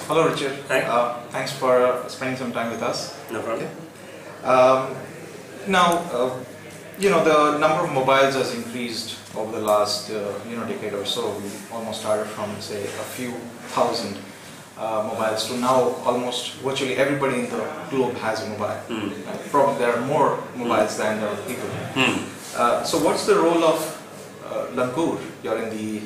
Hello, Ruchir. Hi. Thanks for spending some time with us. No problem. Now, the number of mobiles has increased over the last decade or so. We almost started from, say, a few thousand mobiles to now almost virtually everybody in the globe has a mobile. Probably there are more mobiles than there are people. So what's the role of Langoor? You're in the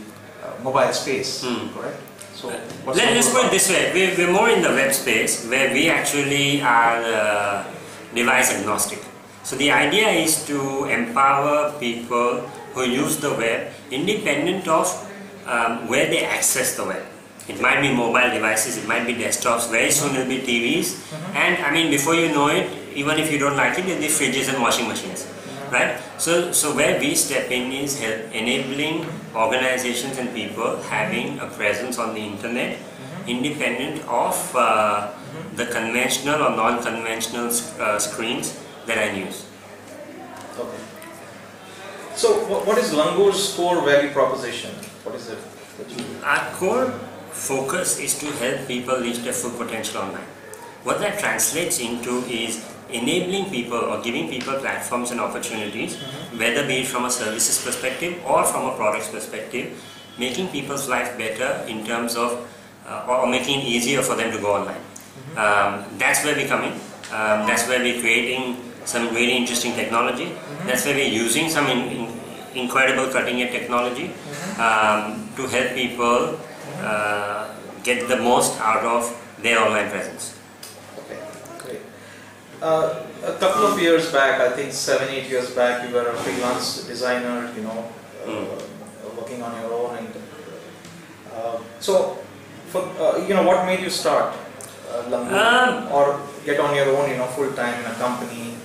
mobile space, correct? So let's put it this way, we're more in the web space where we actually are device agnostic. So the idea is to empower people who use the web independent of where they access the web. It might be mobile devices, it might be desktops, very soon it will be TVs, and I mean before you know it, even if you don't like it, there will be fridges and washing machines. Right? So where we step in is enabling organizations and people having a presence on the internet independent of the conventional or non-conventional screens that I use. Okay. So what is Langoor's core value proposition? What is it that you do? Our core focus is to help people reach their full potential online. What that translates into is enabling people or giving people platforms and opportunities, whether be it from a services perspective or from a products perspective, making people's life better in terms of or making it easier for them to go online. That's where we come in. That's where we're creating some really interesting technology. That's where we're using some incredible cutting-edge technology to help people get the most out of their online presence. A couple of years back, I think 7-8 years back, you were a freelance designer, working on your own. And so, what made you start Langoor or get on your own, full time in a company?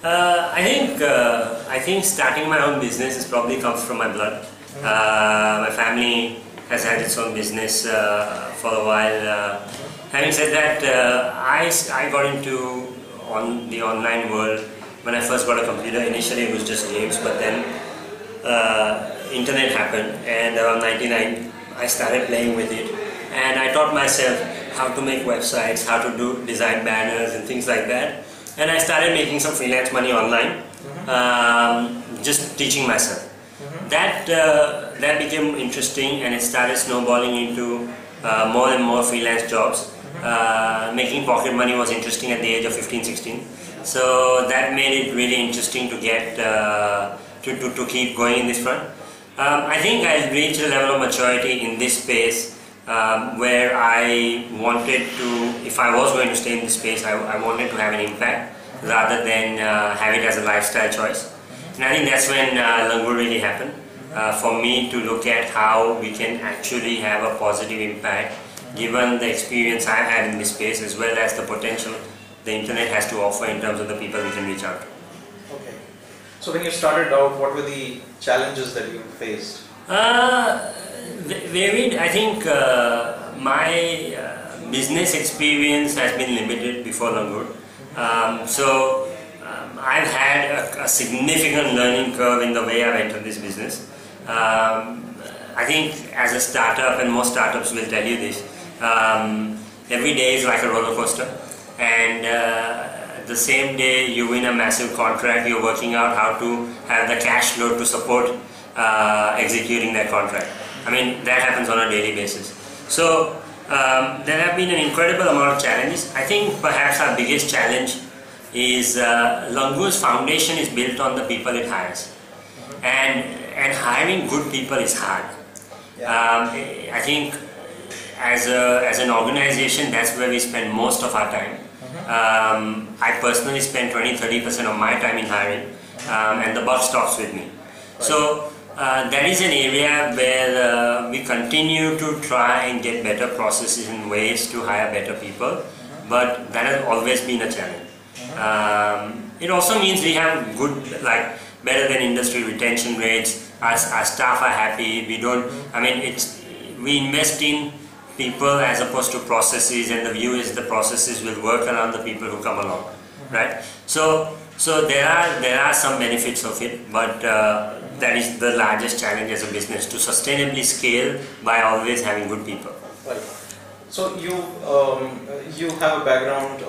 I think starting my own business is probably comes from my blood. My family has had its own business for a while. Having said that, I got into the online world when I first got a computer. Initially it was just games, but then internet happened, and around 99 I started playing with it, and I taught myself how to make websites, how to design banners and things like that, and I started making some freelance money online, just teaching myself. That became interesting, and it started snowballing into more and more freelance jobs. Making pocket money was interesting at the age of 15-16, so that made it really interesting to get to keep going in this front. I think I reached a level of maturity in this space where I wanted to, if I was going to stay in this space, I wanted to have an impact rather than have it as a lifestyle choice. And I think that's when Langoor really happened, for me to look at how we can actually have a positive impact given the experience I've had in this space as well as the potential the internet has to offer in terms of the people we can reach out to. Okay. So when you started out, what were the challenges that you faced? Varied. I think my business experience has been limited before Langoor. I've had a significant learning curve in the way I've entered this business. I think as a startup, and most startups will tell you this, every day is like a roller coaster, and the same day you win a massive contract, you're working out how to have the cash flow to support executing that contract. I mean, that happens on a daily basis. So there have been an incredible amount of challenges. I think perhaps our biggest challenge is Langoor's foundation is built on the people it hires, and hiring good people is hard. I think as an organization, that's where we spend most of our time. I personally spend 20-30% of my time in hiring, and the buck stops with me. So that is an area where we continue to try and get better processes and ways to hire better people, but that has always been a challenge. It also means we have good, better than industry retention rates. Our staff are happy. We invest in people as opposed to processes, and the view is the processes will work around the people who come along, right? So there are some benefits of it, but that is the largest challenge as a business, to sustainably scale by always having good people. Right. So you have a background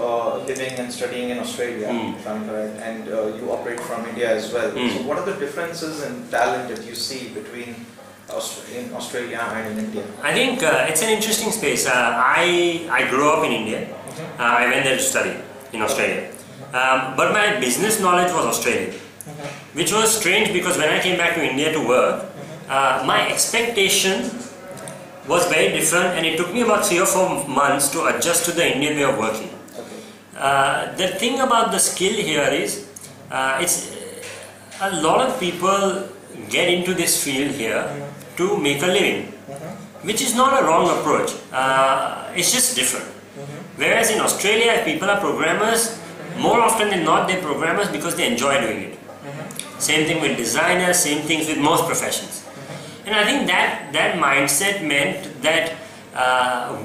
living and studying in Australia, if I'm correct, and you operate from India as well. So what are the differences in talent that you see between in Australia and in India? I think it's an interesting space. I grew up in India. I went there to study in Australia. But my business knowledge was Australian, which was strange because when I came back to India to work, my expectation was very different, and it took me about 3 or 4 months to adjust to the Indian way of working. The thing about the skill here is, it's a lot of people get into this field here to make a living, which is not a wrong approach. It's just different. Whereas in Australia, if people are programmers, more often than not they're programmers because they enjoy doing it. Same thing with designers, same things with most professions. And I think that mindset meant that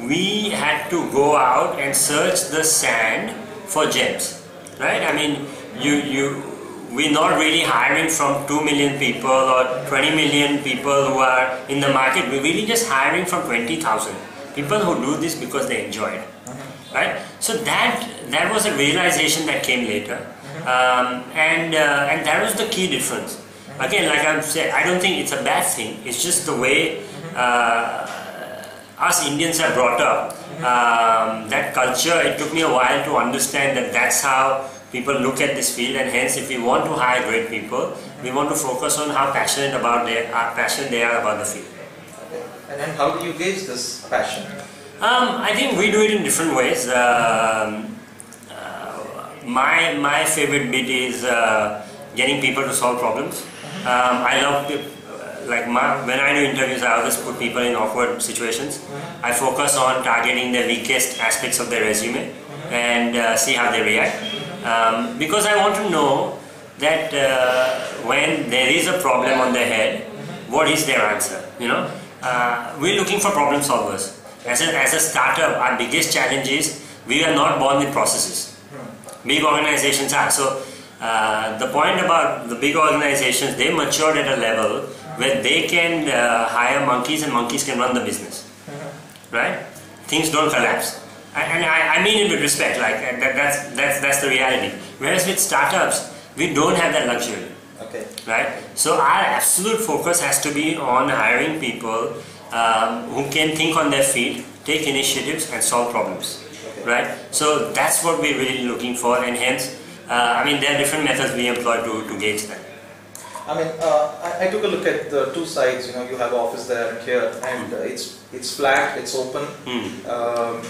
we had to go out and search the sand for gems, right? I mean, we're not really hiring from 2 million people or 20 million people who are in the market. We're really just hiring from 20,000 people who do this because they enjoy it, right? So that was a realization that came later, and that was the key difference. Again, like I'm saying, I don't think it's a bad thing. It's just the way us Indians are brought up. That culture, it took me a while to understand that that's how people look at this field, and hence if we want to hire great people, we want to focus on how passionate they are about the field. And then how do you gauge this passion? I think we do it in different ways. My favorite bit is getting people to solve problems. I love when I do interviews, I always put people in awkward situations. I focus on targeting the weakest aspects of their resume and see how they react. Because I want to know that when there is a problem on their head, what is their answer? You know, we're looking for problem solvers. As a startup, our biggest challenge is we are not born with processes. Big organizations are. So the point about the big organizations, they matured at a level where they can hire monkeys and monkeys can run the business, right? Things don't collapse, and I mean it with respect. Like that's the reality. Whereas with startups, we don't have that luxury, right? So our absolute focus has to be on hiring people who can think on their feet, take initiatives, and solve problems, right? So that's what we're really looking for, and hence. I mean, there are different methods we employ to gauge that. I mean, I took a look at the two sides. You know, you have office there and here, and it's flat, it's open.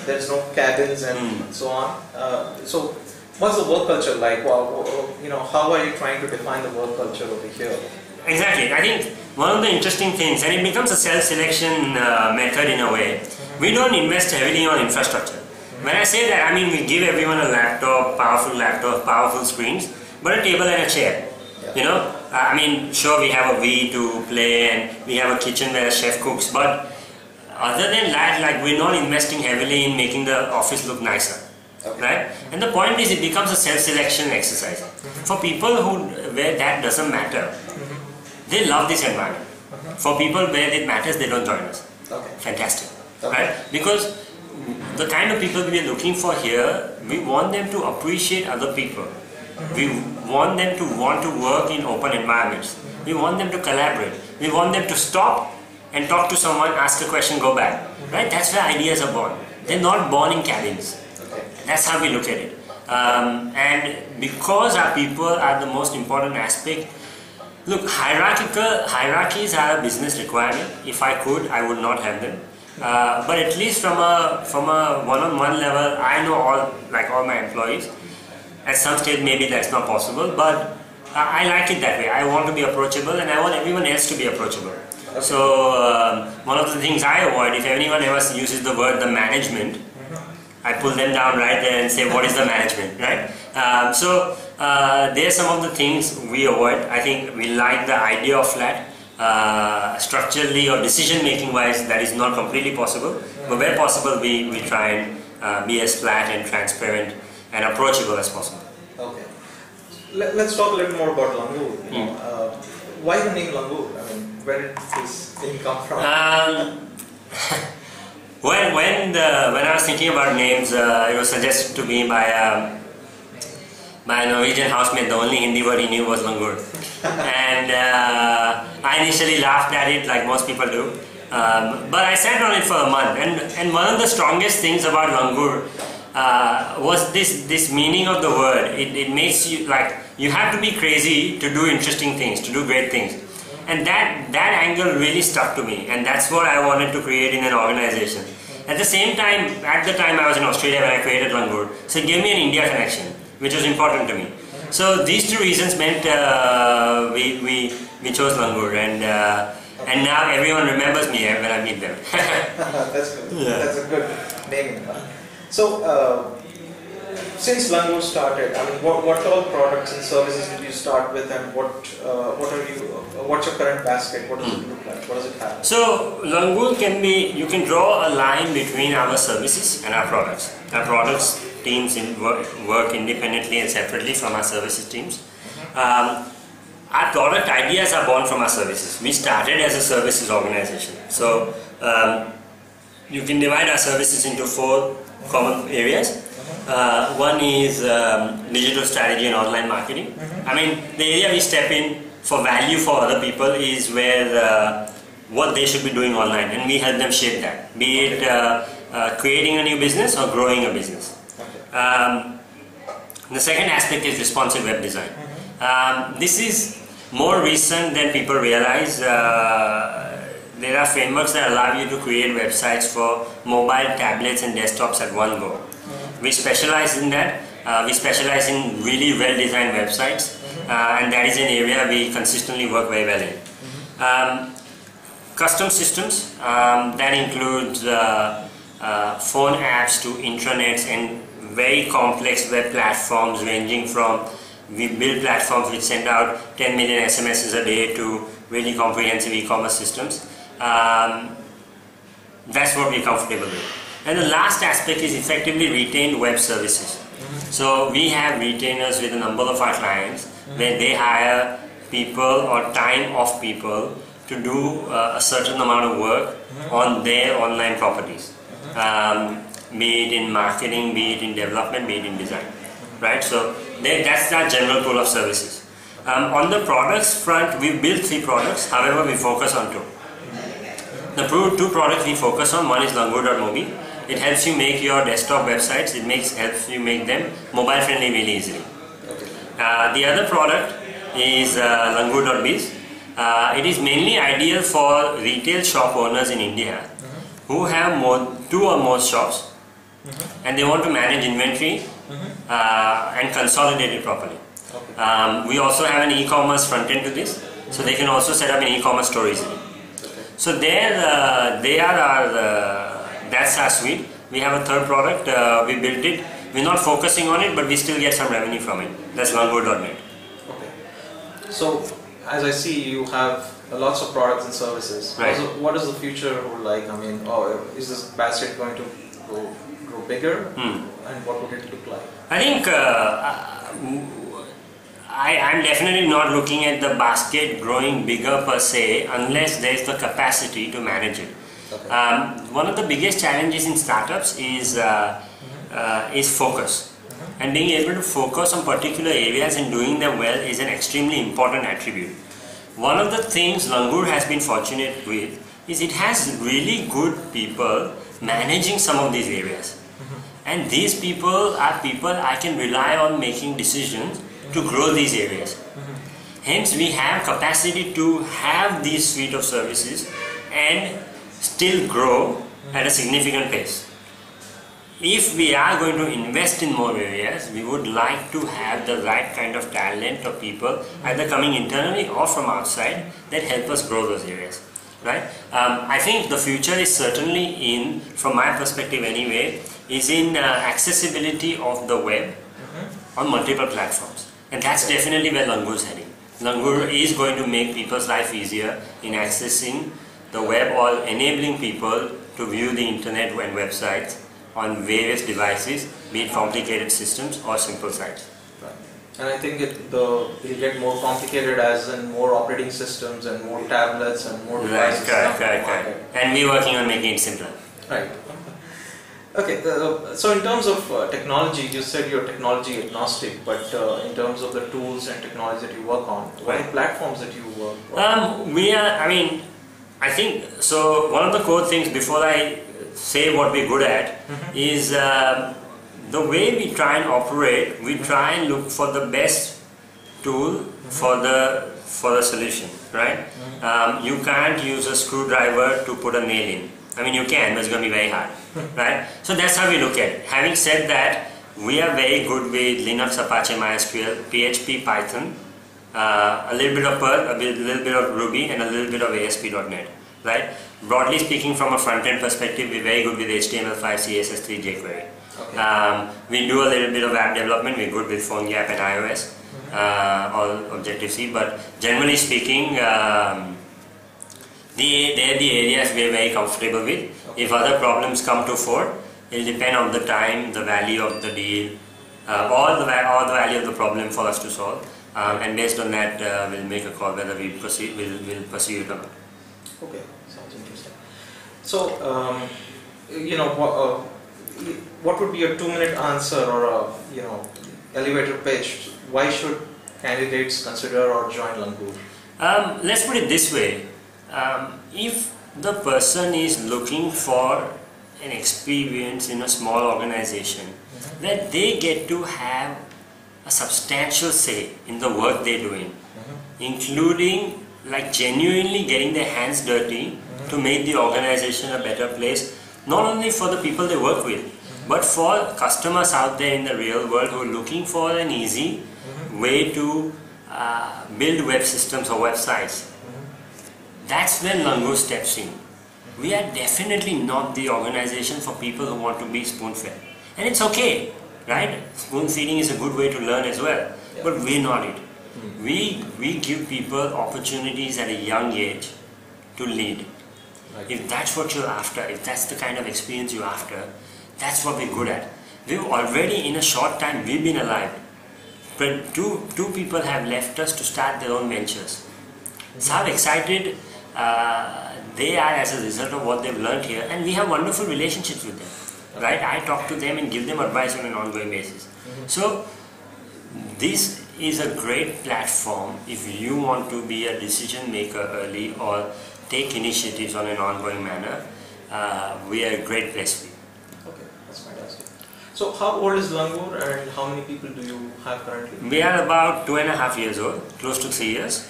There's no cabins and so on. So, what's the work culture like? Well, you know, how are you trying to define the work culture over here? Exactly. I think one of the interesting things, and it becomes a self-selection method in a way. We don't invest heavily on infrastructure. When I say that, I mean we give everyone a laptop, powerful screens, but a table and a chair. You know, I mean, sure we have a Wii to play and we have a kitchen where a chef cooks, but other than that, like we're not investing heavily in making the office look nicer, right? And the point is, it becomes a self-selection exercise. For people where that doesn't matter, they love this environment. For people where it matters, they don't join us. Fantastic, right? Because the kind of people we are looking for here, we want them to appreciate other people. We want them to want to work in open environments. We want them to collaborate. We want them to stop and talk to someone, ask a question, go back. Right? That's where ideas are born. They're not born in cabins. That's how we look at it. And because our people are the most important aspect, look, hierarchies are a business requirement. If I could, I would not have them. But at least from a one-on-one level, I know all my employees. At some stage, maybe that's not possible, but I like it that way. I want to be approachable, and I want everyone else to be approachable. So one of the things I avoid, if anyone ever uses the word the management, I pull them down right there and say, what is the management, right? So there are some of the things we avoid. I think we like the idea of flat. Structurally or decision making wise, that is not completely possible, but where possible we try and be as flat and transparent and approachable as possible. Okay, let's talk a little more about Langoor. Why the name Langoor? I mean, where did this name come from? when I was thinking about names, it was suggested to me by a Norwegian housemate. The only Hindi word he knew was Langoor, and I initially laughed at it like most people do. But I sat on it for a month, and one of the strongest things about Langoor was this meaning of the word. It makes you like you have to be crazy to do interesting things, to do great things, and that angle really stuck to me, and that's what I wanted to create in an organization. At the same time, at the time I was in Australia when I created Langoor, so it gave me an India connection, which was important to me. So these two reasons meant we chose Langoor, and now everyone remembers me when I meet them. That's good. Yeah. That's a good name. So, since Langoor started, I mean, what all products and services did you start with, and what's your current basket? What does it look like? What does it have? So, Langoor you can draw a line between our services and our products. Our products teams work independently and separately from our services teams. Our product ideas are born from our services. We started as a services organization. So, you can divide our services into 4 common areas. One is digital strategy and online marketing. I mean, the area we step in for value for other people is where what they should be doing online, and we help them shape that, be it creating a new business or growing a business. The second aspect is responsive web design. This is more recent than people realize. There are frameworks that allow you to create websites for mobile, tablets and desktops at one go. We specialize in that. We specialize in really well-designed websites, and that is an area we consistently work very well in. Custom systems, that includes phone apps to intranets and very complex web platforms ranging from, we build platforms which send out 10 million SMSs a day to really comprehensive e-commerce systems. That's what we're comfortable with. And the last aspect is effectively retained web services. So we have retainers with a number of our clients where they hire people or time off people to do a certain amount of work on their online properties. Be it in marketing, be it in development, be it in design. Right? So that's our general pool of services. On the products front, we built 3 products, however we focus on 2. The 2 products we focus on, one is Langoor.mobi. It helps you make your desktop websites, helps you make them mobile friendly really easily. The other product is Langoor.biz. It is mainly ideal for retail shop owners in India who have 2 or more shops and they want to manage inventory and consolidate it properly. We also have an e-commerce front end to this, so they can also set up an e-commerce store easily. So that's our suite. We have a third product, we built it. We're not focusing on it, but we still get some revenue from it. That's Langoor.net. Okay. So, as I see, you have lots of products and services. Right. What does the future hold like? I mean, is this basket going to grow bigger? And what would it look like? I think I'm definitely not looking at the basket growing bigger per se unless there is the capacity to manage it. Okay. One of the biggest challenges in startups is focus. And being able to focus on particular areas and doing them well is an extremely important attribute. One of the things Langoor has been fortunate with is it has really good people managing some of these areas. And these people are people I can rely on making decisions to grow these areas. Hence we have capacity to have this suite of services and still grow at a significant pace. If we are going to invest in more areas, we would like to have the right kind of talent or people either coming internally or from outside that help us grow those areas. Right? I think the future is certainly from my perspective anyway, is in accessibility of the web on multiple platforms. And that's definitely where Langoor is heading. Langoor is going to make people's life easier in accessing the web or enabling people to view the internet and websites on various devices, be it complicated systems or simple sites. Right. And I think it'll get more complicated as in more operating systems and more tablets and more devices. Correct. And we're working on making it simpler. Right. Okay, so in terms of technology, you said you're technology agnostic, but in terms of the tools and technology that you work on, what are the platforms that you work on? I think, so one of the core things before I say what we're good at is the way we try and operate, we try and look for the best tool for the solution, right? You can't use a screwdriver to put a nail in. I mean, you can, but it's going to be very hard, right? So that's how we look at it. Having said that, we are very good with Linux, Apache, MySQL, PHP, Python, a little bit of Perl, a little bit of Ruby, and a little bit of ASP.NET, right? Broadly speaking, from a front-end perspective, we're very good with HTML5, CSS3, jQuery. Okay. We do a little bit of app development. We're good with PhoneGap and iOS, or Objective-C, but generally speaking, they're the areas we're very comfortable with. Okay. If other problems come to fore, it'll depend on the time, the value of the deal, or the value of the problem for us to solve. And based on that, we'll make a call whether we'll pursue it or not. Okay, sounds interesting. So, what would be a 2-minute answer or a elevator pitch? Why should candidates consider or join Langoor? Let's put it this way. If the person is looking for an experience in a small organization where they get to have a substantial say in the work they're doing, including like genuinely getting their hands dirty to make the organization a better place, not only for the people they work with, but for customers out there in the real world who are looking for an easy way to build web systems or websites. That's when Langoor steps in. We are definitely not the organization for people who want to be spoon-fed. And it's okay, right? Spoon-feeding is a good way to learn as well. Yeah. But we're not it. We give people opportunities at a young age to lead. Right. If that's what you're after, if that's the kind of experience you're after, that's what we're good at. We've already, in a short time, we've been alive. But two people have left us to start their own ventures. So how excited they are as a result of what they've learned here, and we have wonderful relationships with them, right? I talk to them and give them advice on an ongoing basis. So this is a great platform if you want to be a decision maker early or take initiatives on an ongoing manner. We are a great place for you. Okay, that's fantastic. So how old is Langoor and how many people do you have currently? We are about 2.5 years old, close to 3 years.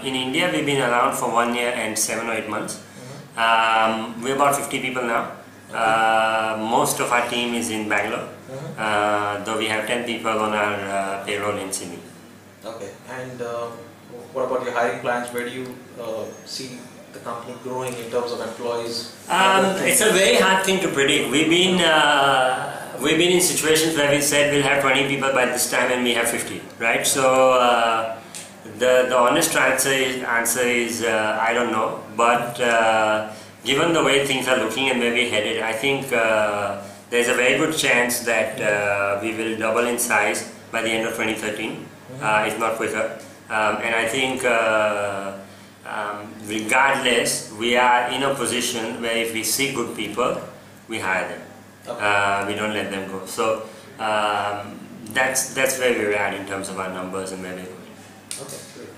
In India, we've been around for 1 year and 7 or 8 months. We're about 50 people now. Most of our team is in Bangalore, though we have 10 people on our payroll in Sydney. Okay, and what about your hiring plans? Where do you see the company growing in terms of employees? It's a very hard thing to predict. We've been in situations where we said we'll have 20 people by this time and we have 50, right? So the honest answer is I don't know, but given the way things are looking and where we're headed, I think there's a very good chance that we will double in size by the end of 2013, if not quicker. And I think regardless, we are in a position where if we see good people, we hire them. Okay. We don't let them go. So that's where we're at in terms of our numbers and where we're going. Okay, great.